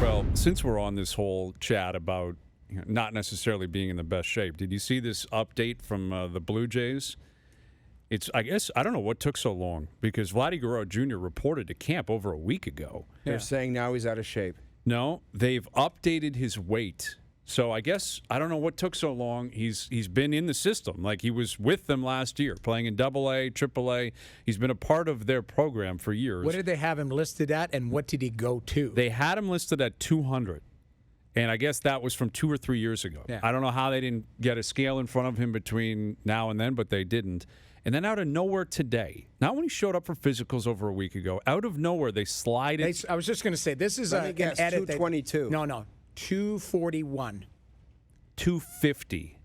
Well, since we're on this whole chat about not necessarily being in the best shape, did you see this update from the Blue Jays? I don't know what took so long, because Vladdy Guerrero Jr. reported to camp over a week ago. They're saying now he's out of shape. No, they've updated his weight. So I don't know what took so long. He's been in the system. Like, he was with them last year, playing in AA, AAA. He's been a part of their program for years. What did they have him listed at, and what did he go to? They had him listed at 200. And I guess that was from 2 or 3 years ago. Yeah. I don't know how they didn't get a scale in front of him between now and then, but they didn't. And then out of nowhere today, not when he showed up for physicals over a week ago, out of nowhere they slide it. I was just going to say, this is an edit. 222. No, 241. 250.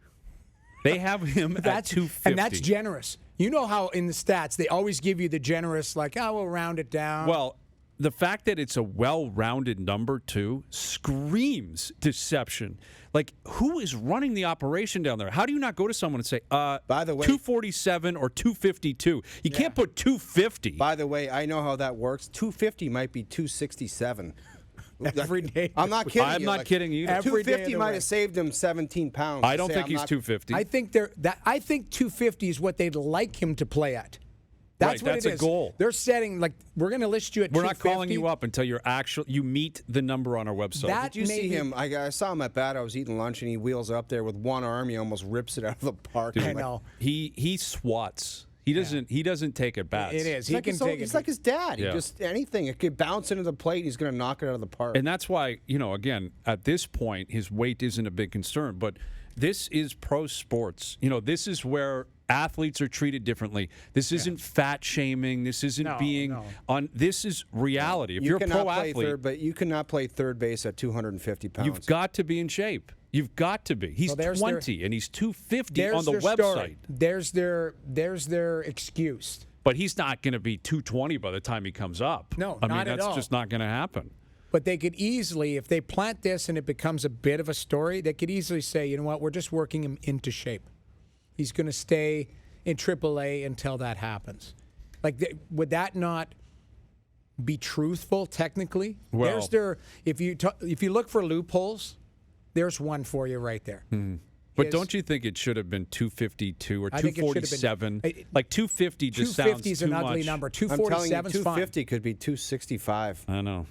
They have him at 250. And that's generous. You know how in the stats they always give you the generous, like, we'll round it down. Well, the fact that it's a well-rounded number, too, screams deception. Like, who is running the operation down there? How do you not go to someone and say, by the way, 247 or 252? You can't put 250. By the way, I know how that works. 250 might be 267. Every day. I'm not kidding you. I'm not kidding either. 250 might have saved him 17 pounds. I don't think he's 250. I think 250 is what they'd like him to play at. That's what that's it is. a goal. They're setting, like, we're going to list you at 250. We're not calling you up until you meet the number on our website. Did you see him? I saw him at bat. I was eating lunch, and he wheels up there with one arm. He almost rips it out of the park. I know. He swats. He doesn't take at bats. It is. He's like his dad. Yeah. He just anything. It could bounce into the plate, and he's going to knock it out of the park. And that's why, again, at this point, his weight isn't a big concern. But this is pro sports. This is where athletes are treated differently. This isn't fat shaming. This isn't on. This is reality. If you're a pro athlete, but you cannot play third base at 250 pounds. You've got to be in shape. You've got to be. He's 20 and he's 250 on the website. Story. There's their excuse. But he's not going to be 220 by the time he comes up. No, I mean, not at all. that's just not going to happen. But they could easily, if they plant this and it becomes a bit of a story, they could easily say, you know what, we're just working him into shape. He's going to stay in AAA until that happens. Like, would that not be truthful technically? Well, if you look for loopholes, there's one for you right there. But don't you think it should have been 252 or 247? Like 250 just 250 is sounds an too ugly much. number. I'm telling you, 247 is fine. 250 could be 265. I know.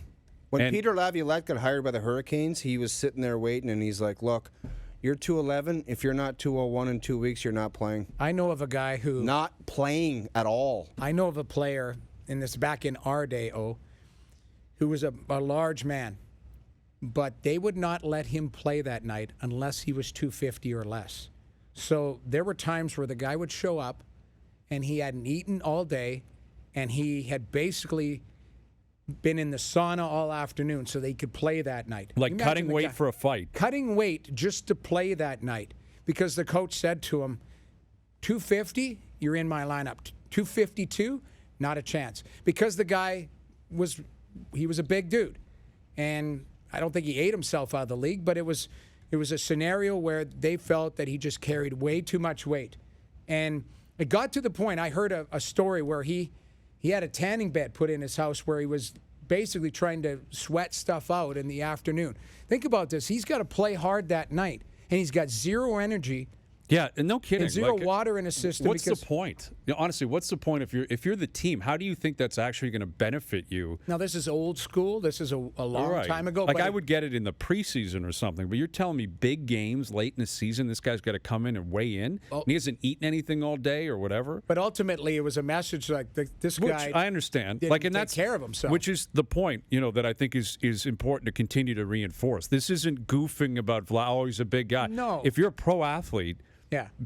When Peter Laviolette got hired by the Hurricanes, he was sitting there waiting, and he's like, look, you're 211. If you're not 201 in 2 weeks, you're not playing. I know of a guy who... Not playing at all. I know of a player, and this back in our day, who was a large man, but they would not let him play that night unless he was 250 or less. So there were times where the guy would show up, and he hadn't eaten all day, and he had basically been in the sauna all afternoon so they could play that night. Like cutting weight for a fight. Cutting weight just to play that night because the coach said to him, 250, you're in my lineup. 252, not a chance. Because the guy was a big dude. And I don't think he ate himself out of the league, but it was a scenario where they felt that he just carried way too much weight. And it got to the point, I heard a story where he had a tanning bed put in his house where he was basically trying to sweat stuff out in the afternoon. Think about this. He's got to play hard that night, and he's got zero energy. Yeah, and no kidding. And zero water in his system. What's the point? Honestly, what's the point if you're the team? How do you think that's actually going to benefit you? Now, this is old school. This is a long time ago. Like, I would get it in the preseason or something, but you're telling me big games late in the season, this guy's got to come in and weigh in? And he hasn't eaten anything all day or whatever? But ultimately, it was a message like this guy. Which I understand. Didn't and take care of himself. Which is the point, that I think is important to continue to reinforce. This isn't goofing about Vlad, he's a big guy. No. If you're a pro athlete,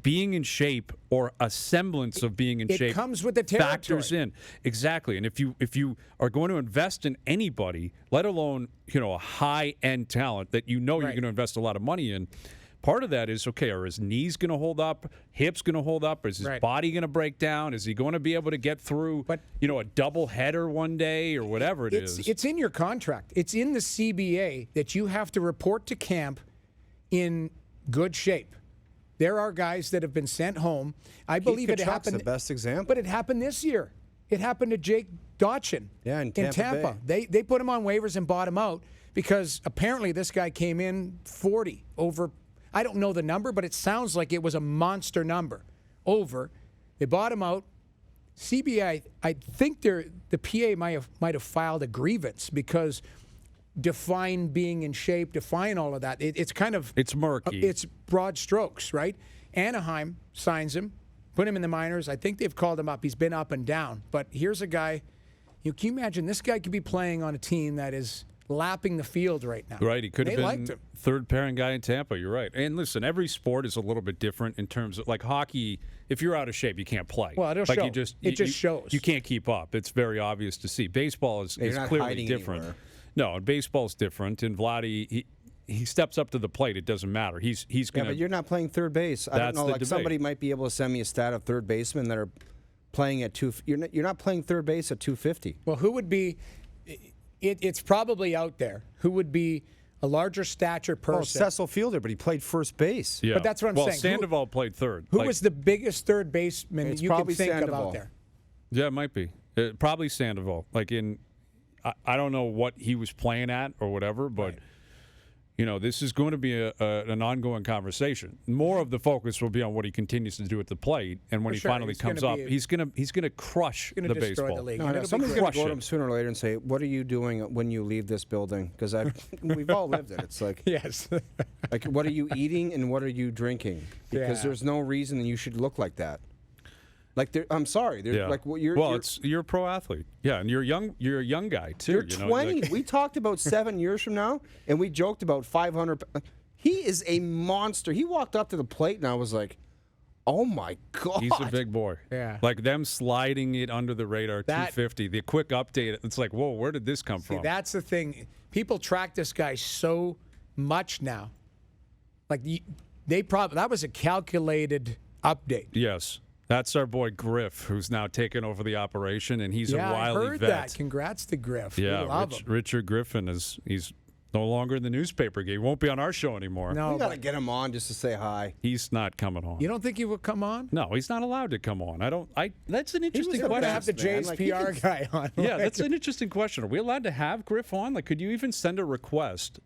being in shape or a semblance of being in shape comes with the territory. Factors in. Exactly. And if you are going to invest in anybody, let alone, a high-end talent that you're going to invest a lot of money in, part of that is, okay, are his knees going to hold up? Hips going to hold up? Is his body going to break down? Is he going to be able to get through, a double header one day or whatever it is? It's in your contract. It's in the CBA that you have to report to camp in good shape. There are guys that have been sent home. I believe it happened. The best example. But it happened this year. It happened to Jake Dotchin in Tampa. They put him on waivers and bought him out because apparently this guy came in 40 over. I don't know the number, but it sounds like it was a monster number over. They bought him out. CBA, I think the PA might have filed a grievance because define being in shape, define all of that. It's kind of It's murky. It's broad strokes, right? Anaheim signs him, put him in the minors. I think they've called him up. He's been up and down. But here's a guy. Can you imagine this guy could be playing on a team that is lapping the field right now? Right, he could have They been liked him. third pairing guy in Tampa. You're right. And listen, every sport is a little bit different in terms of like hockey. If you're out of shape, you can't play. Well, it'll like show. You just, It just shows. You can't keep up. It's very obvious to see. Baseball is not clearly hiding different. anywhere. No, and baseball's different. And Vladdy, he steps up to the plate. It doesn't matter. He's Yeah, going to. but you're not playing third base. I don't That's know. the Like debate. somebody might be able to send me a stat of third basemen that are playing at two. You're not playing third base at 250. Well, who would be? It's probably out there. Who would be a larger stature Oh, person? Cecil Fielder, but he played first base. Yeah. But that's what I'm well, saying. Who- Sandoval played third. Who Like, was the biggest third baseman It's you can probably think of Sandoval. out there? Yeah, it might be. Probably Sandoval. Like I don't know what he was playing at or whatever, but this is going to be an ongoing conversation. More of the focus will be on what he continues to do at the plate, and when For he sure. finally He's comes gonna up, be- he's gonna crush Gonna the destroy baseball. the league. No, And no, it'll be someone's great. going to go to Crush him it. sooner or later and say, "What are you doing when you leave this building?" Because we've all lived it. It's like, Yes. like, what are you eating and what are you drinking? Because Yeah. there's no reason you should look like that. Like, I'm sorry. Yeah. Like, well, you're a pro athlete. Yeah, and you're young. You're a young guy too. You're you know, 20. like- We talked about 7 years from now, and we joked about 500. He is a monster. He walked up to the plate, and I was like, "Oh my god!" He's a big boy. Yeah. Like them sliding it under the radar, That- 250. The quick update. It's like, whoa, where did this come See, from? that's the thing. People track this guy so much now. Like that was a calculated update. Yes. That's our boy Griff, who's now taken over the operation, and he's Yeah, a wily I heard vet. that. Congrats to Griff. Yeah, we love him. Richard Griffin he's no longer in the newspaper game. He won't be on our show anymore. No, We got to but get him on just to say hi. He's not coming on. you don't think he would come on? No, he's not allowed to come on. That's an interesting We're gonna have the question. man. Jay's Like, he PR can- guy on. Yeah, that's an interesting question. Are we allowed to have Griff on? Like, could you even send a request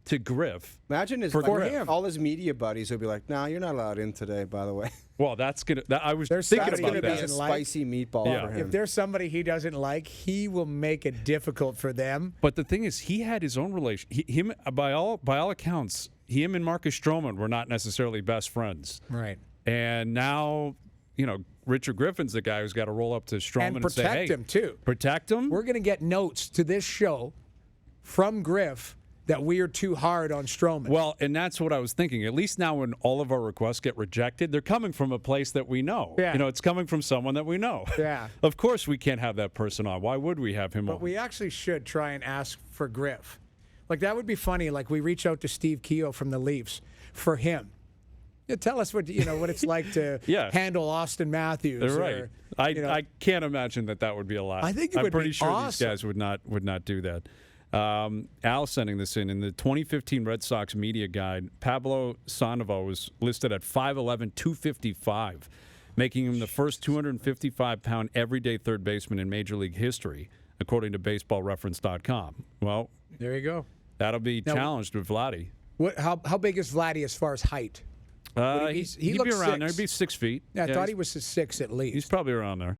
to Griff? Imagine his For like, him. all his media buddies would be like, "No, you're not allowed in today." By the way, Well, I was There's thinking that's somebody about going to be that a doesn't like- spicy meatball Yeah. for him. If there's somebody he doesn't like, he will make it difficult for them. But the thing is, he had his own relation. Him, by all accounts, him and Marcus Stroman were not necessarily best friends. Right. And now, Richard Griffin's the guy who's got to roll up to Stroman And and say, protect "Hey, him, too. Protect him." We're going to get notes to this show from Griff that we are too hard on Stroman. Well, and that's what I was thinking. At least now when all of our requests get rejected, they're coming from a place that we know. Yeah. It's coming from someone that we know. Yeah. Of course we can't have that person on. Why would we have him on? But we actually should try and ask for Griff. Like, that would be funny. Like, we reach out to Steve Keogh from the Leafs for him. Yeah, tell us what it's like to Yeah. handle Austin Matthews. They're right. Or, I can't imagine that would be allowed. I think it I'm would pretty be sure awesome. these guys would not do that. Al sending this in the 2015 Red Sox media guide. Pablo Sandoval was listed at 5'11", 255, making him the first 255-pound everyday third baseman in Major League history, according to BaseballReference.com. Well, there you go. that'll be challenged with Vladdy. How big is Vladdy as far as height? He He'd be looks around there. 6. He'd be 6 feet. Yeah, I thought he's- he was a 6 at least. He's probably around there.